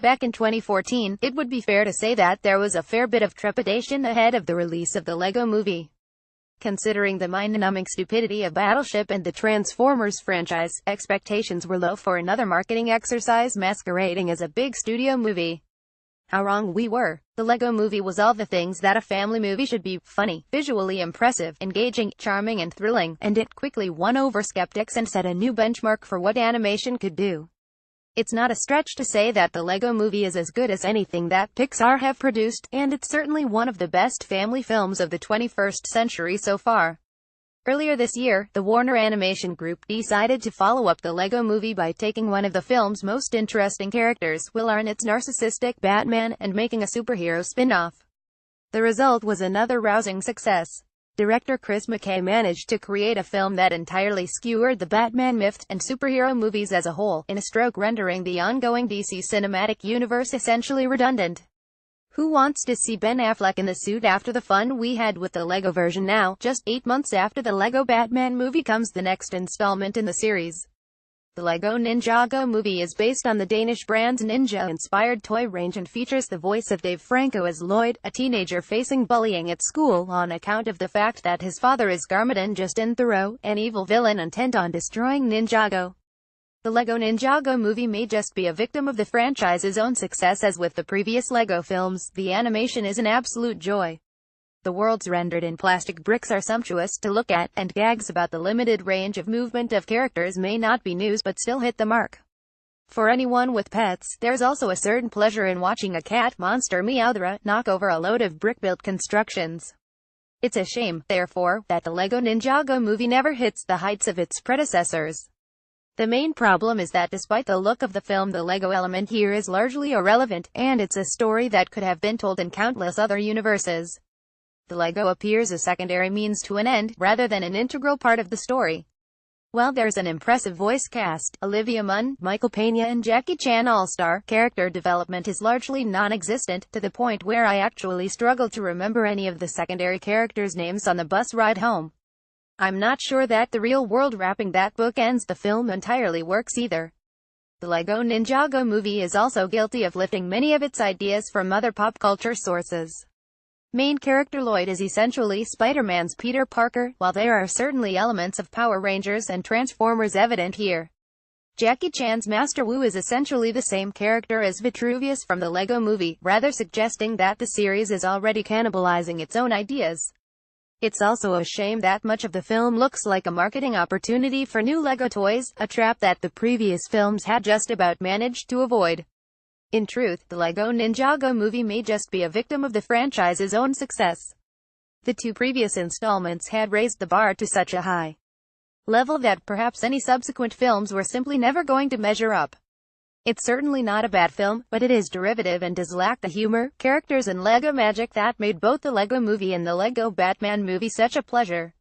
Back in 2014, it would be fair to say that there was a fair bit of trepidation ahead of the release of the Lego Movie. Considering the mind-numbing stupidity of Battleship and the Transformers franchise, expectations were low for another marketing exercise masquerading as a big studio movie. How wrong we were. The Lego Movie was all the things that a family movie should be: funny, visually impressive, engaging, charming and thrilling, and it quickly won over skeptics and set a new benchmark for what animation could do. It's not a stretch to say that the Lego Movie is as good as anything that Pixar have produced, and it's certainly one of the best family films of the 21st century so far. Earlier this year, the Warner Animation Group decided to follow up the Lego Movie by taking one of the film's most interesting characters, Will Arnett's narcissistic Batman, and making a superhero spin-off. The result was another rousing success. Director Chris McKay managed to create a film that entirely skewered the Batman myth and superhero movies as a whole, in a stroke rendering the ongoing DC cinematic universe essentially redundant. Who wants to see Ben Affleck in the suit after the fun we had with the Lego version? Now, just 8 months after the Lego Batman movie, comes the next installment in the series. The Lego Ninjago movie is based on the Danish brand's ninja-inspired toy range and features the voice of Dave Franco as Lloyd, a teenager facing bullying at school on account of the fact that his father is Garmadon Justin Thoreau, an evil villain intent on destroying Ninjago. The Lego Ninjago movie may just be a victim of the franchise's own success. As with the previous Lego films, the animation is an absolute joy. The worlds rendered in plastic bricks are sumptuous to look at, and gags about the limited range of movement of characters may not be news but still hit the mark. For anyone with pets, there's also a certain pleasure in watching a cat monster Meowthra knock over a load of brick-built constructions. It's a shame, therefore, that the Lego Ninjago movie never hits the heights of its predecessors. The main problem is that despite the look of the film, the Lego element here is largely irrelevant, and it's a story that could have been told in countless other universes. The Lego appears as secondary means to an end, rather than an integral part of the story. While there's an impressive voice cast, Olivia Munn, Michael Pena and Jackie Chan all-star, character development is largely non-existent, to the point where I actually struggled to remember any of the secondary characters' names on the bus ride home. I'm not sure that the real-world wrapping that bookends the film entirely works either. The Lego Ninjago movie is also guilty of lifting many of its ideas from other pop culture sources. Main character Lloyd is essentially Spider-Man's Peter Parker, while there are certainly elements of Power Rangers and Transformers evident here. Jackie Chan's Master Wu is essentially the same character as Vitruvius from the Lego movie, rather suggesting that the series is already cannibalizing its own ideas. It's also a shame that much of the film looks like a marketing opportunity for new Lego toys, a trap that the previous films had just about managed to avoid. In truth, the Lego Ninjago movie may just be a victim of the franchise's own success. The two previous installments had raised the bar to such a high level that perhaps any subsequent films were simply never going to measure up. It's certainly not a bad film, but it is derivative and does lack the humor, characters and Lego magic that made both the Lego movie and the Lego Batman movie such a pleasure.